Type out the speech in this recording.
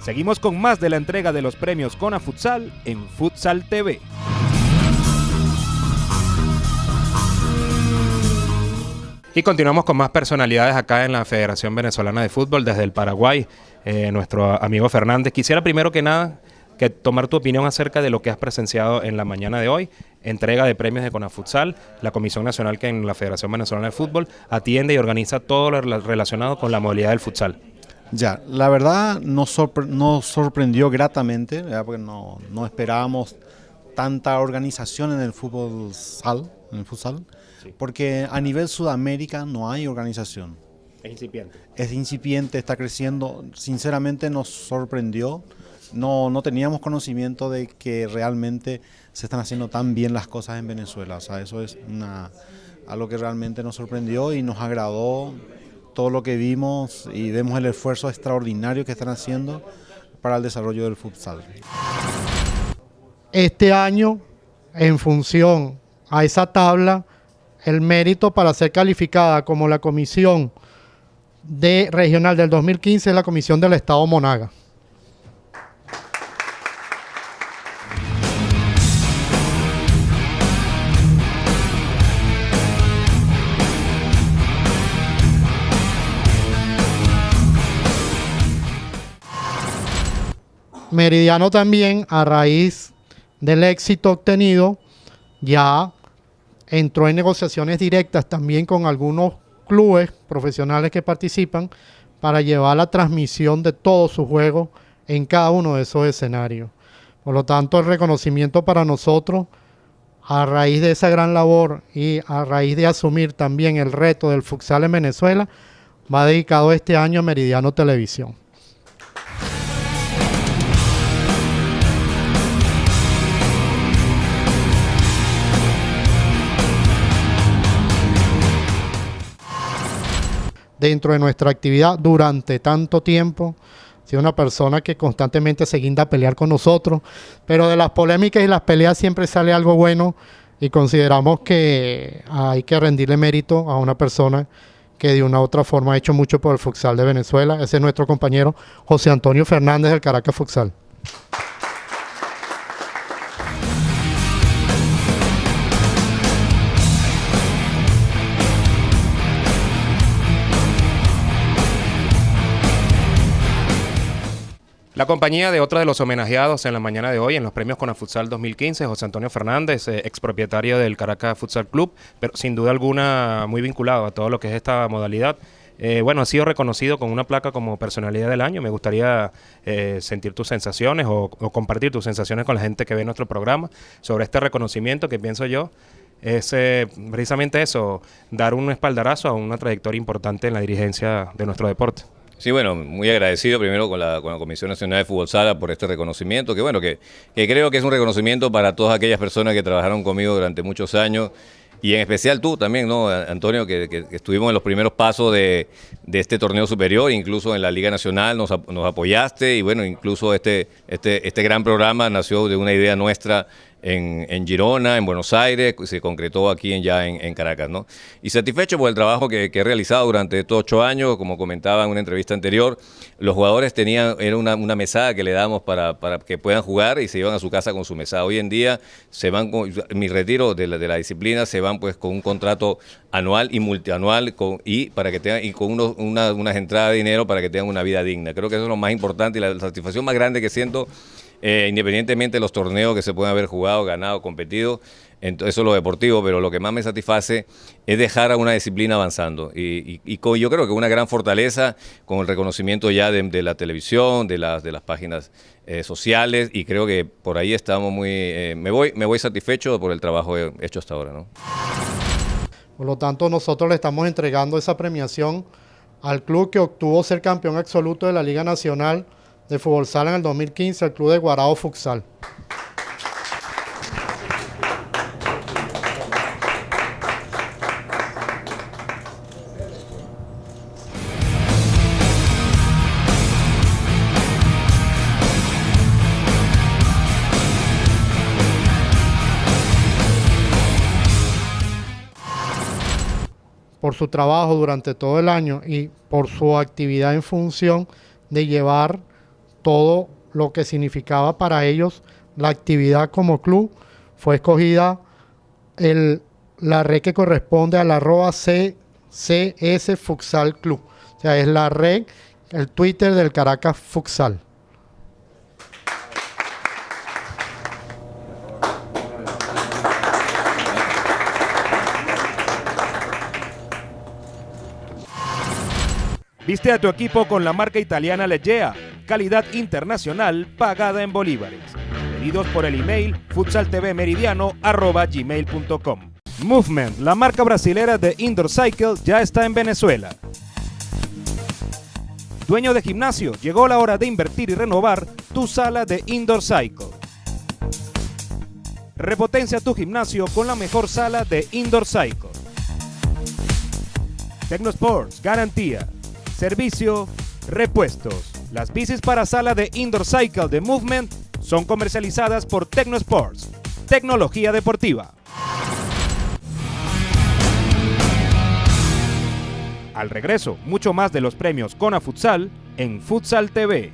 Seguimos con más de la entrega de los premios CONAFUTSAL en Futsal TV. Y continuamos con más personalidades acá en la Federación Venezolana de Fútbol desde el Paraguay. Nuestro amigo Fernández, quisiera primero que nada que tomar tu opinión acerca de lo que has presenciado en la mañana de hoy, entrega de premios de CONAFUTSAL, la Comisión Nacional que en la Federación Venezolana de Fútbol atiende y organiza todo lo relacionado con la modalidad del futsal. Ya, la verdad nos sorprendió gratamente, ¿verdad? Porque no esperábamos tanta organización en el futsal, sí. Porque a nivel Sudamérica no hay organización. Es incipiente. Es incipiente, está creciendo. Sinceramente nos sorprendió. No teníamos conocimiento de que realmente se están haciendo tan bien las cosas en Venezuela. O sea, eso es algo que realmente nos sorprendió y nos agradó todo lo que vimos y vemos el esfuerzo extraordinario que están haciendo para el desarrollo del futsal. Este año, en función a esa tabla, el mérito para ser calificada como la comisión regional del 2015 es la comisión del Estado Monaga. Meridiano también, a raíz del éxito obtenido, ya entró en negociaciones directas también con algunos clubes profesionales que participan para llevar la transmisión de todos sus juegos en cada uno de esos escenarios. Por lo tanto, el reconocimiento para nosotros, a raíz de esa gran labor y a raíz de asumir también el reto del futsal en Venezuela, va dedicado este año a Meridiano Televisión. Dentro de nuestra actividad durante tanto tiempo, ha sido una persona que constantemente se guinda a pelear con nosotros, pero de las polémicas y las peleas siempre sale algo bueno y consideramos que hay que rendirle mérito a una persona que de una u otra forma ha hecho mucho por el futsal de Venezuela. Ese es nuestro compañero José Antonio Fernández del Caracas Futsal. La compañía de otro de los homenajeados en la mañana de hoy en los premios CONAFUTSAL 2015, José Antonio Fernández, expropietario del Caracas Futsal Club, pero sin duda alguna muy vinculado a todo lo que es esta modalidad. Bueno, ha sido reconocido con una placa como personalidad del año. Me gustaría sentir tus sensaciones o compartir tus sensaciones con la gente que ve nuestro programa sobre este reconocimiento que pienso yo es precisamente eso, dar un espaldarazo a una trayectoria importante en la dirigencia de nuestro deporte. Sí, bueno, muy agradecido primero con la Comisión Nacional de Fútbol Sala por este reconocimiento, que bueno, que creo que es un reconocimiento para todas aquellas personas que trabajaron conmigo durante muchos años, y en especial tú también, ¿no, Antonio? Que estuvimos en los primeros pasos de este torneo superior, incluso en la Liga Nacional nos apoyaste, y bueno, incluso este gran programa nació de una idea nuestra en Girona, en Buenos Aires, se concretó aquí en Caracas, ¿no? Y satisfecho por el trabajo que he realizado durante estos 8 años, como comentaba en una entrevista anterior, los jugadores era una mesada que le damos para que puedan jugar y se iban a su casa con su mesada. Hoy en día se van con mi retiro de la disciplina, se van pues con un contrato anual y multianual para que tengan, y con unas entradas de dinero para que tengan una vida digna. Creo que eso es lo más importante y la satisfacción más grande que siento. Independientemente de los torneos que se pueden haber jugado, ganado, competido, eso es lo deportivo, pero lo que más me satisface es dejar a una disciplina avanzando y yo creo que una gran fortaleza con el reconocimiento ya de la televisión, de las páginas sociales, y creo que por ahí estamos me voy satisfecho por el trabajo hecho hasta ahora, ¿no? Por lo tanto, nosotros le estamos entregando esa premiación al club que obtuvo ser campeón absoluto de la Liga Nacional de Fútbol Sala en el 2015, el Club de Guarao Futsal. Por su trabajo durante todo el año y por su actividad en función de llevar todo lo que significaba para ellos la actividad como club, fue escogida la red que corresponde al @CCS Futsal Club. O sea, es la red, el Twitter del Caracas Futsal. Viste a tu equipo con la marca italiana Legea, calidad internacional pagada en bolívares. Pedidos por el email futsaltvmeridiano@gmail.com. Movement, la marca brasilera de Indoor Cycle, ya está en Venezuela. Dueño de gimnasio, llegó la hora de invertir y renovar tu sala de Indoor Cycle. Repotencia tu gimnasio con la mejor sala de Indoor Cycle. Tecnosports, garantía. Servicio, repuestos. Las bicis para sala de Indoor Cycle de Movement son comercializadas por Tecnosports, tecnología deportiva. Al regreso, mucho más de los premios Conafutsal en Futsal TV.